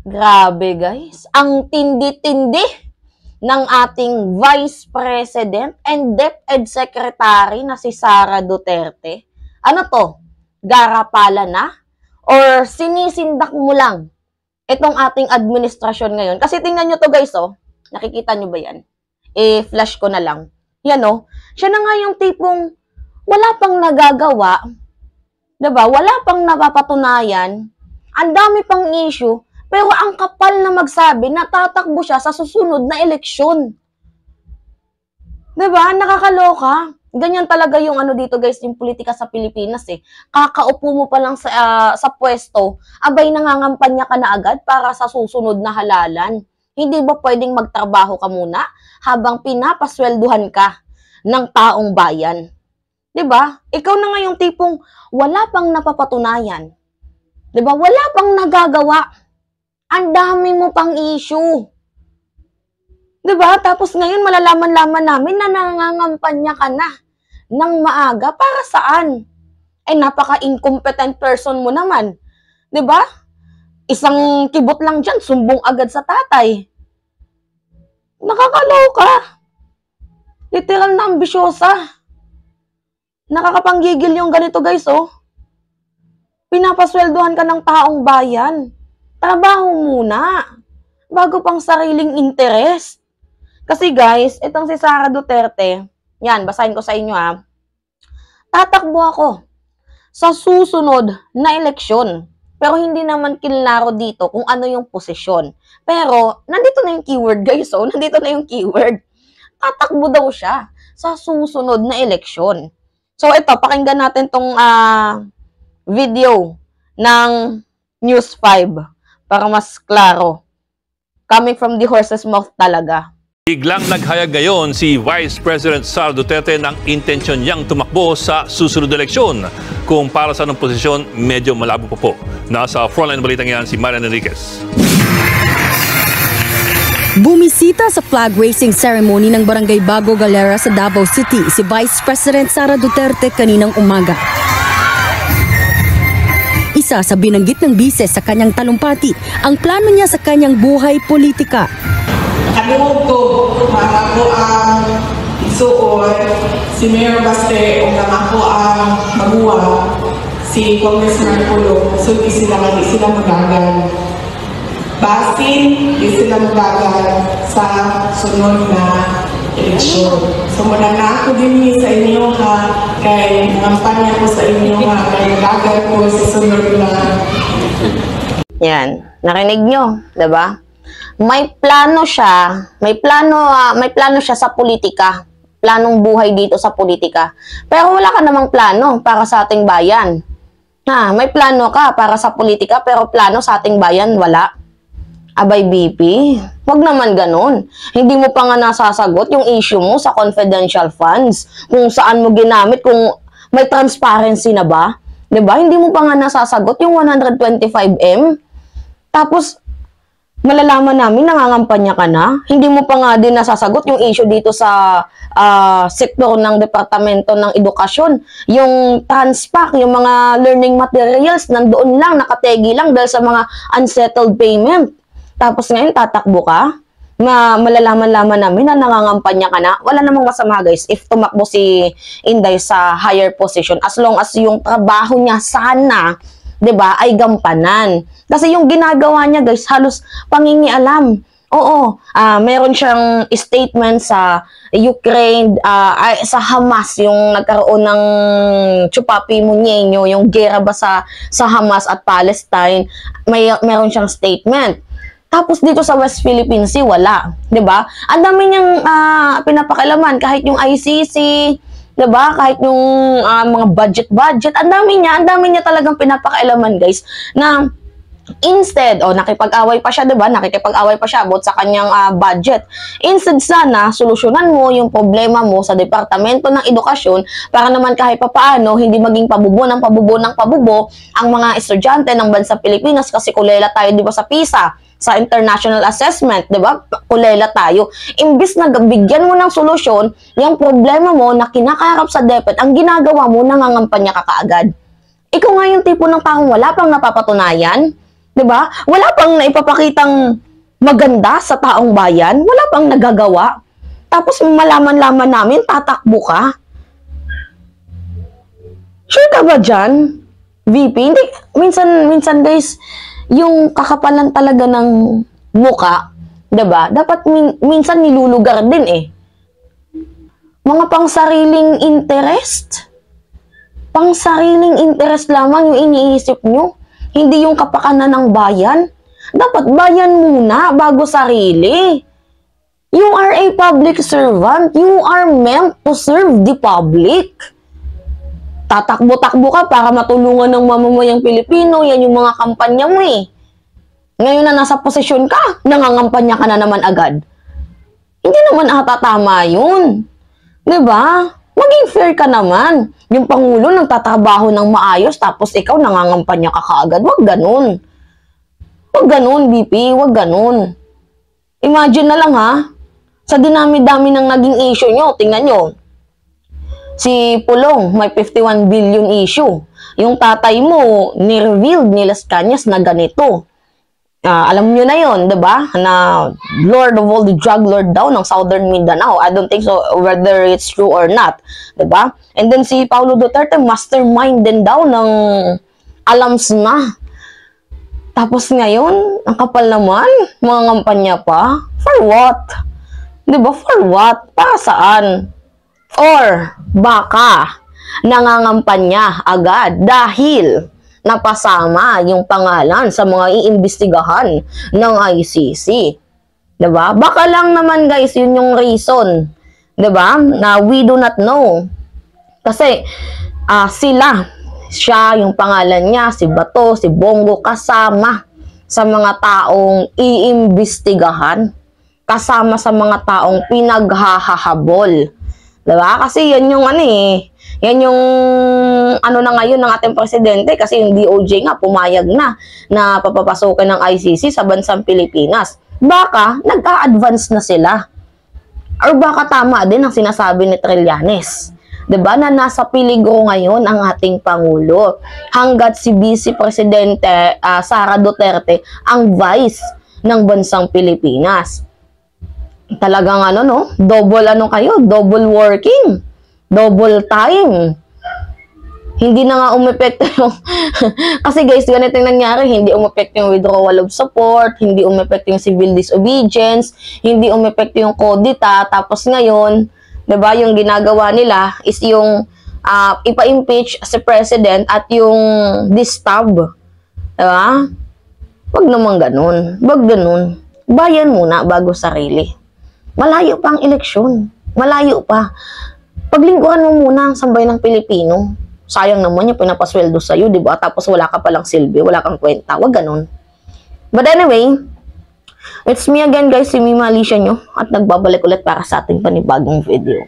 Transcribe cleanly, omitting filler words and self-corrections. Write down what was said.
Grabe guys, ang tindi-tindi ng ating Vice President and DepEd Secretary na si Sara Duterte. Ano to? Garapala na? Or sinisindak mo lang itong ating administrasyon ngayon? Kasi tingnan nyo to guys, oh. Nakikita nyo ba yan? Flash ko na lang. Yan oh. Siya na nga yung tipong wala pang nagagawa. Diba? Wala pang napapatunayan. Ang dami pang issue. Pero ang kapal na magsabi na tatakbo siya sa susunod na eleksyon. Diba? Nakakaloka. Ganyan talaga yung ano dito guys, yung politika sa Pilipinas eh. Kakaupo mo pa lang sa pwesto, abay nangangampanya ka na agad para sa susunod na halalan. Hindi ba pwedeng magtrabaho ka muna habang pinapaswelduhan ka ng taong bayan? Diba? Ikaw na nga yung tipong wala pang napapatunayan. Diba? Wala pang nagagawa. Ang dami mo pang issue. Diba? Tapos ngayon malalaman-laman namin na nangangampanya ka na ng maaga. Para saan? Napaka-incompetent person mo naman. Diba? Isang kibot lang dyan, sumbong agad sa tatay. Nakakaloka. Literal na ambisyosa. Nakakapanggigil yung ganito guys, oh. Pinapasweldohan ka ng taong bayan. Trabaho muna bago pang sariling interest. Kasi guys, itong si Sara Duterte, yan, basahin ko sa inyo ha. Tatakbo ako sa susunod na eleksyon. Pero hindi naman kinlaro dito kung ano yung posisyon. Pero, nandito na yung keyword guys, oh. Nandito na yung keyword. Tatakbo daw siya sa susunod na eleksyon. So, ito, pakinggan natin tong video ng News 5. Para mas klaro. Coming from the horse's mouth talaga. Biglang naghayag ngayon si Vice President Sara Duterte ng intensyon niyang tumakbo sa susunod na eleksyon. Kung para sa anong posisyon, medyo malabo pa po. Nasa frontline balitang yan si Marian Enriquez. Bumisita sa flag raising ceremony ng Barangay Bago Galera sa Davao City si Vice President Sara Duterte kaninang umaga. Isa sa binanggit ng bise sa kanyang talumpati ang plano niya sa kanyang buhay politika. Kanuog ko, mga ko ang isuon, si Mayor Baste o mga ko ang maguwa, si Congressman Pulong, so di sila magagal. Basin, di sila magagal sa sunod na eleksyon. So muna na ako din sa inyo ha, kay ngampanya ko sa inyo ha, kay magagal ko sa sunod na. Yan, narinig nyo, diba? May plano siya, may plano siya sa politika. Planong buhay dito sa politika. Pero wala ka namang plano para sa ating bayan. May plano ka para sa politika, pero plano sa ating bayan, wala. Abay, BP, wag naman ganun. Hindi mo pa nga nasasagot yung issue mo sa confidential funds. Kung saan mo ginamit, kung may transparency na ba. Diba? Hindi mo pa nga nasasagot yung 125M. Tapos, malalaman namin nangangampanya ka na. Hindi mo pa nga din nasasagot yung issue dito sa sektor ng Departamento ng Edukasyon. Yung transpac, yung mga learning materials, nandoon lang, nakategi lang dahil sa mga unsettled payment. Tapos ngayon, tatakbo ka? Malalaman-laman namin na nangangampanya ka na. Wala namang masama guys if tumakbo si Inday sa higher position. As long as yung trabaho niya sana, 'di ba, ay gampanan. Kasi yung ginagawa niya guys, halos pangingialam. Oo, meron siyang statement sa Ukraine, sa Hamas, yung nagkaroon ng Chupapi Munyeño, yung gera ba sa Hamas at Palestine, meron siyang statement. Tapos dito sa West Philippine Sea, wala. 'Di ba? Ang dami niyang pinapakialaman, kahit yung ICC, 'di ba? Kahit yung mga budget, ang dami niya talagang pinapakailaman, guys, na instead, nakipag-away pa siya, 'di ba? Nakikipag-away pa siya about sa kanyang budget. Instead sana solusyonan mo yung problema mo sa Departamento ng Edukasyon para naman kahit papaano hindi maging pabubo ng pabubo ang mga estudyante ng bansang Pilipinas, kasi kulela tayo, 'di ba, sa PISA, sa international assessment, 'di ba? Kulela tayo. Imbis na bigyan mo ng solusyon yung problema mo na kinakaharap sa DepEd, ang ginagawa mo, nangangampanya ka kaagad. Ikaw nga yung tipo ng taong wala pang napapatunayan, 'Diba? Wala pang naipapakitang maganda sa taong bayan, wala pang nagagawa. Tapos malaman-laman namin, tatakbo ka. Sure ka ba dyan, VP? Hindi, minsan guys, yung kakapalan talaga ng muka, 'di ba? Dapat minsan nilulugar din eh. Mga pangsariling interest. Pangsariling interest lamang yung iniisip nyo. Hindi yung kapakanan ng bayan. Dapat bayan muna bago sarili. You are a public servant. You are meant to serve the public. Tatakbo-takbo ka para matulungan ng mamamayang Pilipino. Yan yung mga kampanya mo eh. Ngayon na nasa posisyon ka, nangangampanya ka na naman agad. Hindi naman ata tama yun. Diba? Maging fair ka naman. Yung Pangulo nagtatrabaho ng maayos tapos ikaw nangangampanya ka kaagad. Wag ganun. Wag ganun, BP. Wag ganun. Imagine na lang ha. Sa dinami-dami ng naging issue nyo, tingnan nyo. Si Pulong, may 51 billion issue. Yung tatay mo, ni-revealed ni Las Cañas na ganito. Alam nyo na yon, diba? Na Lord of all the drug lord daw ng Southern Mindanao. I don't think so whether it's true or not. Diba? And then si Paulo Duterte, mastermind din daw ng alams na. Tapos ngayon, ang kapal naman, mga ngampanya pa. For what? Diba? For what? Para saan? Or baka nangangampanya agad dahil napasama yung pangalan sa mga iimbestigahan ng ICC. Diba? Baka lang naman guys, yun yung reason. Diba? Na we do not know. Kasi siya, yung pangalan niya, si Bato, si Bongo, kasama sa mga taong iimbestigahan. Kasama sa mga taong pinaghahahabol. Diba? Kasi yan yung yan yung na ngayon ng ating presidente kasi yung DOJ nga pumayag na papapasukin ng ICC sa bansang Pilipinas. Baka nag-a-advance na sila. Or baka tama din ang sinasabi ni Trillanes. 'Di ba? Na nasa peligro ngayon ang ating Pangulo. Hanggat si Vice Presidente Sara Duterte ang vice ng bansang Pilipinas. Talagang double kayo, double working. Double time. Hindi na nga umepekto yung kasi guys, ganito yung nangyari, hindi umepekto yung withdrawal of support, hindi umepekto yung civil disobedience, hindi umepekto yung kodita, tapos ngayon, 'di ba, yung ginagawa nila is yung ipa-impeach si president at yung distab. 'Di ba? Wag naman ganun. Wag ganun. Bayan muna bago sarili. Malayo pa ang eleksyon. Malayo pa. Paglingkuran mo muna ang sambayan ng Pilipino. Sayang naman yung pinapasweldo sa'yo, di ba? Tapos wala ka palang silbi, wala kang kwenta. Wag ganun. But anyway, it's me again guys, si Mima Alicia nyo. At nagbabalik ulit para sa ating panibagong video.